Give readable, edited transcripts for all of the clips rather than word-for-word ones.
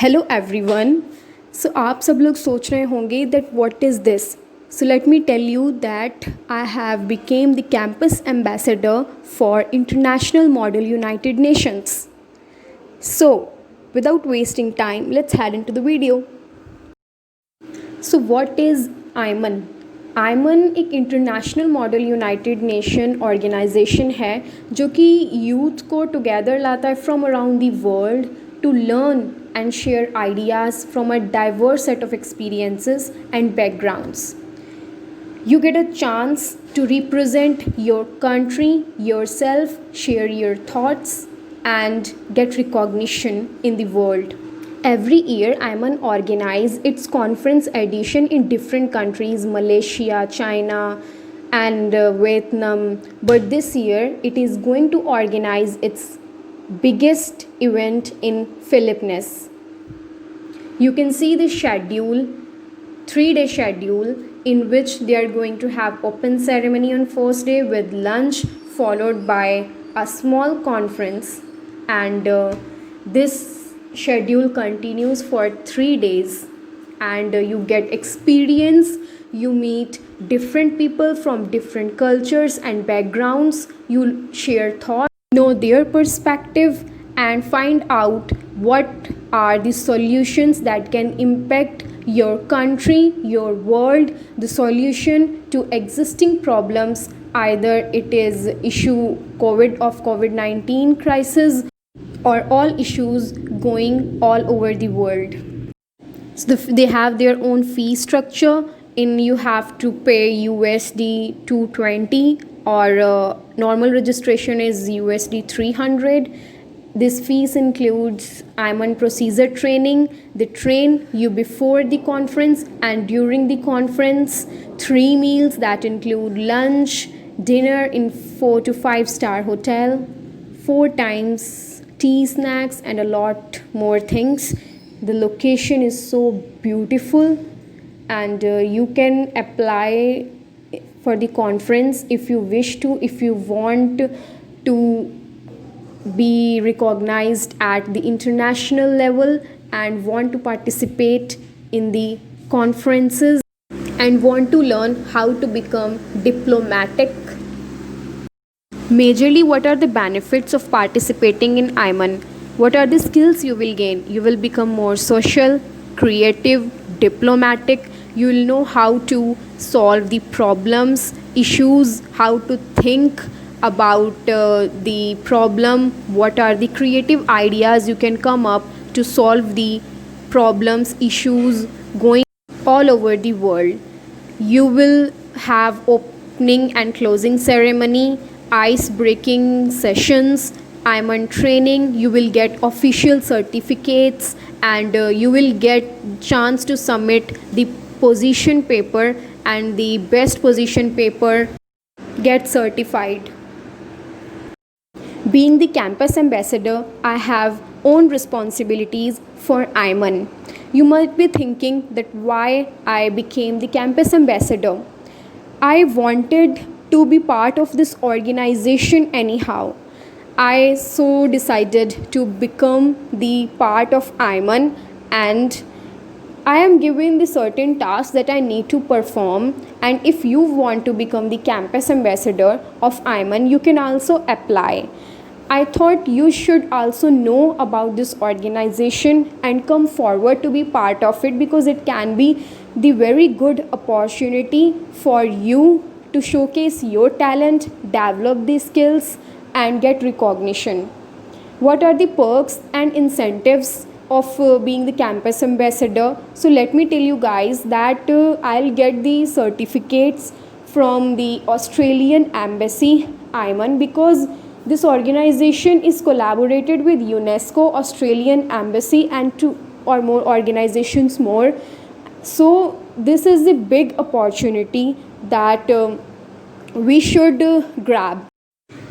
Hello everyone. आप सब लोग सोच रहे होंगे that what is this. So let me tell you that I have become the campus ambassador for International model United Nations. So without wasting time, let's head into the video. So what is IMAN? IMAN एक international model United Nation organisation है जो कि youth को together लाता है from around the world to learn and share ideas from a diverse set of experiences and backgrounds. You get a chance to represent your country, yourself, share your thoughts, and get recognition in the world. Every year, Ayman organizes its conference edition in different countries, Malaysia, China, and Vietnam. But this year, it is going to organize its biggest event in Philippines. You can see the schedule, 3-day schedule, in which they are going to have open ceremony on first day with lunch followed by a small conference, and this schedule continues for 3 days, and you get experience, you meet different people from different cultures and backgrounds, you share thoughts, know their perspective, and find out what are the solutions that can impact your country, your world, the solution to existing problems, either it is issue COVID-19 crisis or all issues going all over the world. So they have their own fee structure. In you have to pay USD 220, or normal registration is USD 300. This fees includes Ayman procedure training. They train you before the conference and during the conference. 3 meals that include lunch, dinner in 4 to 5-star hotel, 4 times tea, snacks, and a lot more things. The location is so beautiful, and you can apply for the conference if you wish to, if you want to be recognized at the international level and want to participate in the conferences and want to learn how to become diplomatic. Majorly, what are the benefits of participating in Ayman? What are the skills you will gain? You will become more social, creative, diplomatic. You will know how to solve the problems, issues, how to think about the problem, what are the creative ideas you can come up to solve the problems, issues going all over the world. You will have opening and closing ceremony, ice breaking sessions, Ayman training. You will get official certificates, and you will get chance to submit the position paper, and the best position paper get certified. Being the campus ambassador, I have own responsibilities for Ayman. You might be thinking that why I became the campus ambassador. I wanted to be part of this organization anyhow. I so decided to become the part of Ayman, and I am given the certain tasks that I need to perform. And if you want to become the campus ambassador of Ayman, you can also apply. I thought you should also know about this organization and come forward to be part of it, because it can be the very good opportunity for you to showcase your talent, develop the skills, and get recognition. What are the perks and incentives of being the campus ambassador? So let me tell you guys that I'll get the certificates from the Australian Embassy Ayman, because this organization is collaborated with UNESCO, Australian Embassy, and 2 or more organizations more. So this is the big opportunity that we should grab.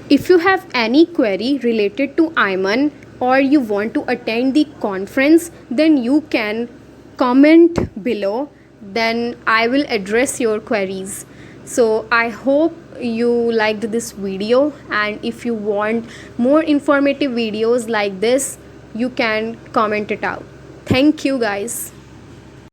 If you have any query related to Ayman, or you want to attend the conference, then you can comment below, then I will address your queries. So I hope you liked this video, and if you want more informative videos like this, you can comment it out. Thank you guys.